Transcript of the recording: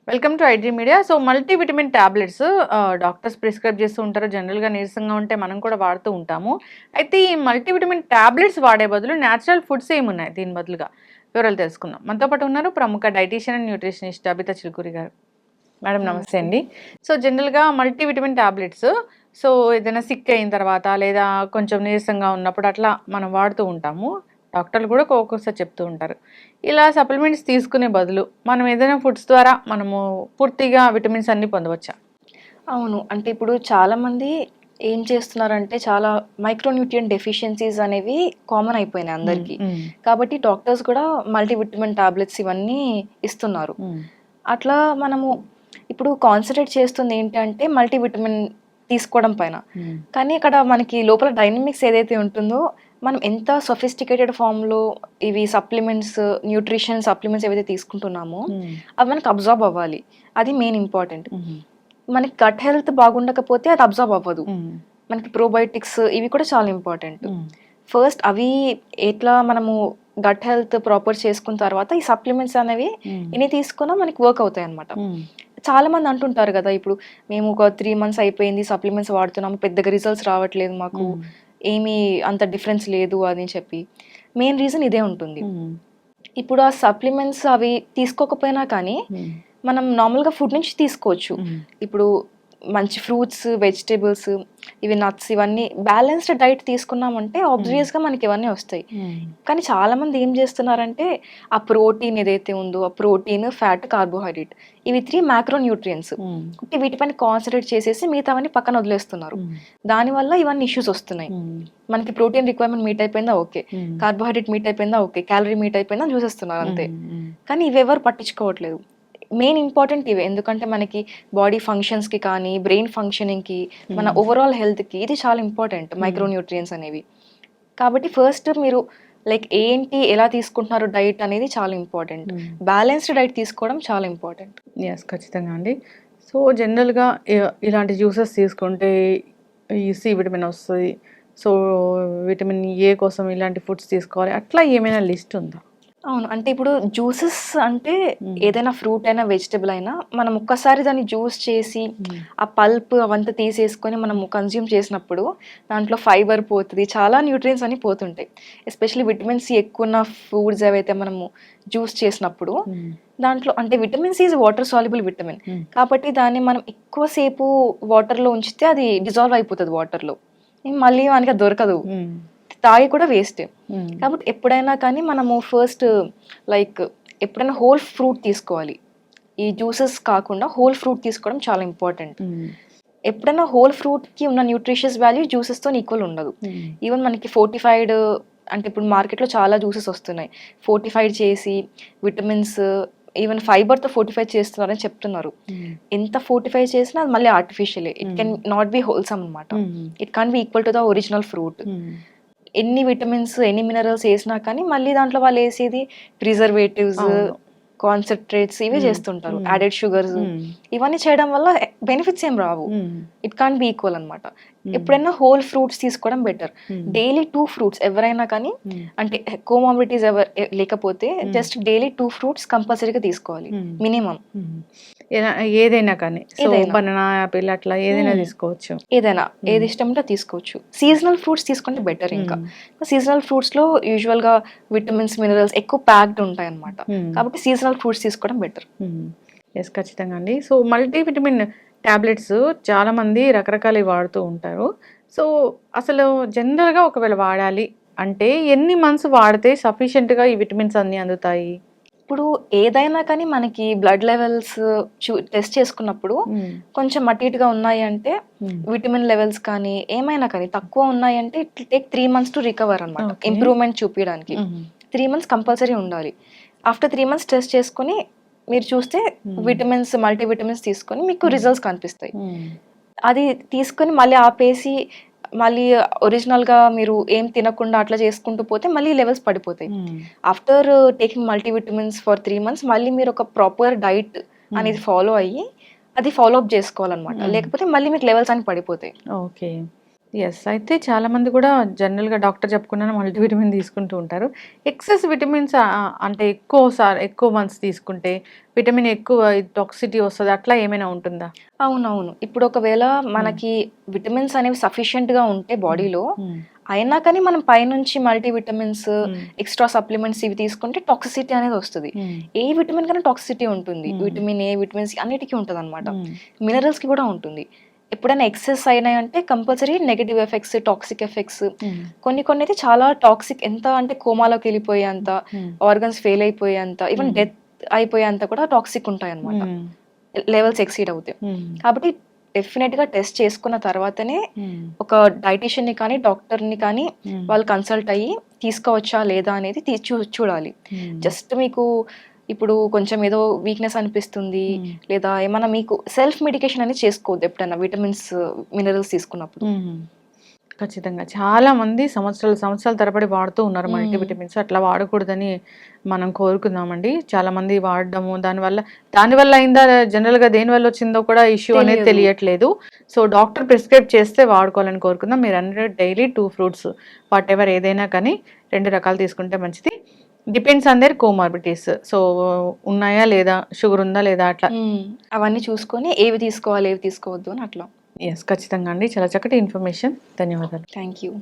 Welcome to iDream media. So multivitamin tablets doctors prescribe చేస్తూ ఉంటారు. జనరల్‌గా నీరసంగా ఉంటే మనం కూడా వాడుతూ ఉంటాము. అయితే ఈ మల్టీవిటమిన్ టాబ్లెట్స్ వాడే బదులు నేచురల్ ఫుడ్స్ ఏమున్నాయి దీని బదులుగా? వివరాలు తెలుసుకుందాం. మనతో పాటు ఉన్నారు ప్రముఖ dietitian and nutritionist Abitha Chilukuri గారు. మేడం నమస్తే నమస్తే. అండి. సో జనరల్‌గా మల్టీవిటమిన్ టాబ్లెట్స్ సో ఏదైనా సిక్ అయిన తర్వాత లేదా కొంచెం నీరసంగా ఉన్నప్పుడు అట్లా మనం వాడుతూ ఉంటాము. డాక్టర్లు కూడా ఒక్కొక్కసారి చెప్తూ ఉంటారు. ఇలా సప్లిమెంట్స్ తీసుకునే బదులు మనం ఏదైనా ఫుడ్స్ ద్వారా మనము పూర్తిగా విటమిన్స్ అన్నీ పొందవచ్చా? అవును. అంటే ఇప్పుడు చాలామంది ఏం చేస్తున్నారంటే చాలా మైక్రోన్యూట్రియంట్ డెఫిషియన్సీస్ అనేవి కామన్ అయిపోయినాయి హ్మ్. అందరికీ. హ్మ్. కాబట్టి డాక్టర్స్ కూడా మల్టీవిటమిన్ టాబ్లెట్స్ ఇవన్నీ ఇస్తున్నారు. హ్మ్. అట్లా మనము ఇప్పుడు కాన్సంట్రేట్ చేస్తుంది ఏంటంటే మల్టీవిటమిన్ తీసుకోవడం పైన. హ్మ్. కానీ అక్కడ మనకి లోపల డైనమిక్స్ ఏదైతే ఉంటుందో మనం ఎంత సొఫిస్టికేటెడ్ ఫామ్‌లో ఇవి సప్లిమెంట్స్, న్యూట్రిషన్ సప్లిమెంట్స్ ఏవైతే తీసుకుంటున్నామో హ్మ్. అవి మనకు అబ్జార్బ్ అవ్వాలి. అది మెయిన్ ఇంపార్టెంట్. హుహు. మనకి గట్ హెల్త్ బాగుండకపోతే అది అబ్జార్బ్ అవ్వదు. హ్మ్. మనకి ప్రోబయోటిక్స్ ఇవి కూడా చాలా ఇంపార్టెంట్. హ్మ్. ఫస్ట్ అవి ఎట్లా మనము గట్ హెల్త్ ప్రాపర్ చేసుకున్న తర్వాత ఈ సప్లిమెంట్స్ అనేవి హ్మ్. ఎన్ని తీసుకున్నా మనకి వర్క్ అవుతాయన్నమాట. హ్మ్. చాలా మంది అంటుంటారు కదా! ఇప్పుడు మేము ఒక 3 మంత్స్ అయిపోయింది సప్లిమెంట్స్ వాడుతున్నాము. పెద్దగా రిజల్ట్స్ రావట్లేదు మాకు. హ్మ్. ఏమీ అంత డిఫరెన్స్ లేదు అని చెప్పి. మెయిన్ రీజన్ ఇదే ఉంటుంది. హ్మ్. ఇప్పుడు ఆ సప్లిమెంట్స్ అవి తీసుకోకపోయినా కానీ హ్మ్. మనం నార్మల్‌గా ఫుడ్ నుంచి తీసుకోవచ్చు. హ్మ్. ఇప్పుడు మంచి ఫ్రూట్స్, వెజిటబుల్స్, ఇవి నట్స్ ఇవన్నీ బ్యాలెన్స్‌డ్ డైట్ తీసుకున్నామంటే హ్మ్. ఆబ్వియస్‌గా మనకి ఇవన్నీ వస్తాయి. హ్మ్. కానీ చాలామంది ఏం చేస్తున్నారంటే ఆ ప్రోటీన్ ఏదైతే ఉందో ఆ ప్రోటీన్, ఫ్యాట్, కార్బోహైడ్రేట్ ఇవి 3 మాక్రో న్యూట్రియంట్స్. హ్మ్. వీటిపైన కాన్సంట్రేట్ చేసేసి మిగతావన్నీ పక్కన వదిలేస్తున్నారు. హ్మ్. దానివల్ల ఇవన్నీ ఇష్యూస్ వస్తున్నాయి. హ్మ్. మనకి ప్రోటీన్ రిక్వైర్మెంట్ మీట్ అయిపోయిందా ఓకే. హ్మ్. కార్బోహైడ్రేట్ మీట్ అయిపోయిందా ఓకే. క్యాలరీ మీట్ అయిపోయిందా చూసేస్తున్నారు అంతే. హ్మ్. హ్మ్. కానీ ఇవెవరు పట్టించుకోవట్లేదు. మెయిన్ ఇంపార్టెంట్ ఇవే. ఎందుకంటే మనకి బాడీ ఫంక్షన్స్‌కి కానీ, బ్రెయిన్ ఫంక్షనింగ్‌కి, మన హ్మ్. ఓవరాల్ హెల్త్‌కి ఇది చాలా ఇంపార్టెంట్ హ్మ్. మైక్రో న్యూట్రియంట్స్ అనేవి. కాబట్టి ఫస్ట్ మీరు లైక్ ఏంటి, ఎలా తీసుకుంటున్నారు డైట్ అనేది చాలా ఇంపార్టెంట్. హ్మ్. బ్యాలెన్స్‌డ్ డైట్ తీసుకోవడం చాలా ఇంపార్టెంట్. యెస్. ఖచ్చితంగా అండి. సో, జనరల్‌గా ఇలాంటి జ్యూసెస్ తీసుకుంటే ఈ సి విటమిన్ వస్తది. సో, విటమిన్ ఏ కోసం ఇలాంటి ఫుడ్స్ తీసుకోవాలి. అట్లా ఏమైనా లిస్ట్ ఉందా? అవును. అంటే ఇప్పుడు జ్యూసెస్ అంటే హ్మ్. ఏదైనా ఫ్రూట్ అయినా, వెజిటబుల్ అయినా మనం ఒక్కసారి దాన్ని జ్యూస్ చేసి, హ్మ్. ఆ పల్ప్ అవంతా తీసేసుకొని మనము కన్జ్యూమ్ చేసినప్పుడు దాంట్లో ఫైబర్ పోతది. చాలా న్యూట్రియంట్స్ అన్నీ పోతుంటాయి. ఎస్పెషల్లీ విటమిన్ సి ఎక్కువున్న ఫుడ్స్ ఏవైతే మనము జ్యూస్ చేసినప్పుడు హ్మ్. దాంట్లో అంటే vitamin C is water soluble vitamin. హ్మ్. కాబట్టి దాన్ని మనం ఎక్కువ సేపు వాటర్‌లో ఉంచితే అది డిజాల్వ్ అయిపోతది వాటర్‌లో. మళ్ళీ మనకి అది దొరకదు. హ్మ్. తాగి కూడా వేస్టే. హ్మ్. కాబట్టి ఎప్పుడైనా కానీ మనము ఫస్ట్ లైక్ ఎప్పుడైనా హోల్ ఫ్రూట్ తీసుకోవాలి. ఈ జ్యూసెస్ కాకుండా హోల్ ఫ్రూట్ తీసుకోవడం చాలా ఇంపార్టెంట్. హ్మ్. ఎప్పుడైనా హోల్ ఫ్రూట్‌కి ఉన్న న్యూట్రిషియస్ వాల్యూ జ్యూసెస్‌తోని ఈక్వల్ ఉండదు. హ్మ్. ఈవెన్ మనకి ఫోర్టిఫైడ్ అంటే ఇప్పుడు మార్కెట్‌లో చాలా జ్యూసెస్ వస్తున్నాయి. ఫోర్టిఫైడ్ చేసి విటమిన్స్ ఈవెన్ ఫైబర్‌తో ఫోర్టిఫై చేస్తున్నారని చెప్తున్నారు. హ్మ్. ఎంత ఫోర్టిఫై చేసినా అది మళ్ళీ ఆర్టిఫిషియలే. ఇట్ హ్మ్. కెన్ నాట్ బి హోల్‌సమ్ అన్నమాట. హ్మ్. It can't be equal to the original fruit. హ్మ్. ఎన్ని విటమిన్స్, ఎన్ని మినరల్స్ ఏసినా కానీ మళ్ళీ దాంట్లో వాళ్ళేసేది ప్రిజర్వేటివ్స్, అవును. కాన్సంట్రేట్స్ ఇవే హ్మ్. చేస్తుంటారు. హ్మ్. యాడెడ్ షుగర్స్ హ్మ్. ఇవన్నీ చేయడం వల్ల బెనిఫిట్స్ ఏం రావు. హ్మ్. ఇట్ కాంట్ బి ఈక్వల్ అన్నమాట. హ్మ్. ఎప్పుడైనా హోల్ ఫ్రూట్స్ తీసుకోవడం బెటర్. హ్మ్. డైలీ 2 ఫ్రూట్స్ ఎవరైనా కానీ హ్మ్. అంటే కోమార్బిడిటీస్ లేకపోతే హ్మ్. జస్ట్ డైలీ 2 ఫ్రూట్స్ కంపల్సరీగా తీసుకోవాలి. హ్మ్. మినిమమ్ హ్మ్. ఏదైనా కానీ. సో, ఏదైనా. బనానా, యాపిల్ అట్లా ఏదైనా హ్మ్. తీసుకోవచ్చు. ఏదైనా. హ్మ్. ఏది ఇష్టం ఉంటే అది తీసుకోవచ్చు. సీజనల్ ఫ్రూట్స్ తీసుకుంటే బెటర్ ఇంకా. హ్మ్. సీజనల్ ఫ్రూట్స్‌లో యూజువల్‌గా విటమిన్స్, మినరల్స్ ఎక్కువ ప్యాక్డ్ ఉంటాయన్నమాట. హ్మ్. కాబట్టి సీజనల్ ఫ్రూట్స్ తీసుకోవడం బెటర్. హ్మ్. యెస్. ఖచ్చితంగా అండి. సో, మల్టీవిటమిన్ టాబ్లెట్స్ చాలామంది రకరకాలవి వాడుతూ ఉంటారు. సో, అసలు జనరల్‌గా ఒకవేళ వాడాలి అంటే ఎన్ని మంత్స్ వాడితే సఫిషియెంట్‌గా ఈ విటమిన్స్ అన్నీ అందుతాయి? ఇప్పుడు ఏదైనా కానీ మనకి బ్లడ్ లెవెల్స్ టెస్ట్ చేసుకున్నప్పుడు హ్మ్. కొంచెం అటు ఇటుగా ఉన్నాయి అంటే హ్మ్. విటమిన్ లెవెల్స్ కానీ ఏమైనా కానీ తక్కువ ఉన్నాయంటే it will take 3 months to recover అన్నమాట. ఓకే. ఇంప్రూవ్‌మెంట్ చూపియడానికి. హుహు. 3 మంత్స్ కంపల్సరీ ఉండాలి. ఆఫ్టర్ 3 మంత్స్ టెస్ట్ చేసుకొని మీరు చూస్తే హ్మ్. విటమిన్స్, మల్టీ విటమిన్స్ తీసుకొని మీకు హ్మ్. రిజల్ట్స్ కనిపిస్తాయి. హ్మ్. అది తీసుకొని మళ్ళీ ఆపేసి, మళ్ళీ ఒరిజినల్‌గా మీరు ఏం తినకుండా అట్లా చేసుకుంటూ పోతే మళ్ళీ లెవెల్స్ పడిపోతాయి. హ్మ్. After taking multivitamins for 3 months మళ్ళీ మీరు ఒక ప్రాపర్ డైట్ హ్మ్. అనేది ఫాలో అయ్యి, అది ఫాలో అప్ చేసుకోవాలన్నమాట. హ్మ్. లేకపోతే మళ్ళీ మీకు లెవెల్స్ అన్ని పడిపోతాయి. ఓకే. యెస్. అయితే చాలామంది కూడా జనరల్‌గా డాక్టర్ చెప్పకుండానే మల్టీవిటమిన్ తీసుకుంటూ ఉంటారు. ఎక్సెస్ విటమిన్స్ అంటే ఎక్కువ మంత్స్ తీసుకుంటే విటమిన్ ఎక్కువ టాక్సిటీ వస్తది. అట్లా ఏమైనా ఉంటుందా? అవునవును. ఇప్పుడు ఒకవేళ హ్మ్. మనకి విటమిన్స్ అనేవి సఫిషియెంట్‌గా ఉంటే హ్మ్. బాడీలో, హ్మ్. అయినా కానీ మనం పైనుంచి మల్టీ విటమిన్స్, హ్మ్. ఎక్స్‌ట్రా సప్లిమెంట్స్ ఇవి తీసుకుంటే టాక్సిసిటీ అనేది వస్తది. హ్మ్. ఏ విటమిన్ కన్నా టాక్సిసిటీ ఉంటుంది. హ్మ్. విటమిన్ ఏ, విటమిన్ సి అన్నిటికి ఉంటదనమాట. హ్మ్. మినరల్స్‌కి కూడా ఉంటుంది. ఎప్పుడైనా ఎక్సెస్ అయినాయంటే compulsory negative effects, toxic effects hmm. కొన్ని కొన్ని అయితే చాలా టాక్సిక్ ఎంత అంటే కోమాలోకి వెళ్ళిపోయేంత, హ్మ్. ఆర్గన్స్ ఫెయిల్ అయిపోయేంత, ఈవెన్ హ్మ్. డెత్ అయిపోయేంత కూడా టాక్సిక్ ఉంటాయన్నమాట. హ్మ్. లెవెల్స్ ఎక్సీడ్ అవుతాయి. హ్మ్. కాబట్టి డెఫినిట్‌గా టెస్ట్ చేసుకున్న తర్వాతనే హ్మ్. ఒక డైటీషియన్‌ని కానీ, డాక్టర్‌ని కానీ హ్మ్. వాళ్ళు కన్సల్ట్ అయ్యి తీసుకోవచ్చా లేదా అనేది చూడాలి. హ్మ్. జస్ట్ మీకు ఇప్పుడు కొంచెం ఏదో వీక్‌నెస్ అనిపిస్తుంది, హ్మ్. లేదా ఏమన్నా మీకు సెల్ఫ్ మెడికేషన్ అనేది చేసుకోవద్దు ఎప్పుడైనా విటమిన్స్, మినరల్స్ తీసుకున్నప్పుడు. హ్మ్. ఖచ్చితంగా. చాలామంది సంవత్సరాల తరబడి వాడుతూ ఉన్నారు హ్మ్. మల్టీవిటమిన్స్. అట్లా వాడకూడదని మనం కోరుకుందామండి. చాలామంది వాడడము, దానివల్ల అయిందా జనరల్‌గా దేనివల్ల వచ్చిందో కూడా ఇష్యూ అనేది తెలియదు. తెలియట్లేదు. సో, డాక్టర్ ప్రిస్క్రైబ్ చేస్తే వాడుకోవాలని కోరుకుందాం. మీరన్నట్టు డైలీ 2 ఫ్రూట్స్ వాటెవర్ ఏదైనా కానీ 2 రకాలు తీసుకుంటే మంచిది. Depends on their comorbidities. So, ఉన్నాయా లేదా? షుగర్ ఉందా లేదా? అట్లా. హ్మ్. అవన్నీ చూసుకొని ఏవి తీసుకోవాలి, ఏవి తీసుకోవద్దు అని అట్లా. యెస్. ఖచ్చితంగా అండి. చాలా చక్కటి ఇన్ఫర్మేషన్. ధన్యవాదాలు. Thank you.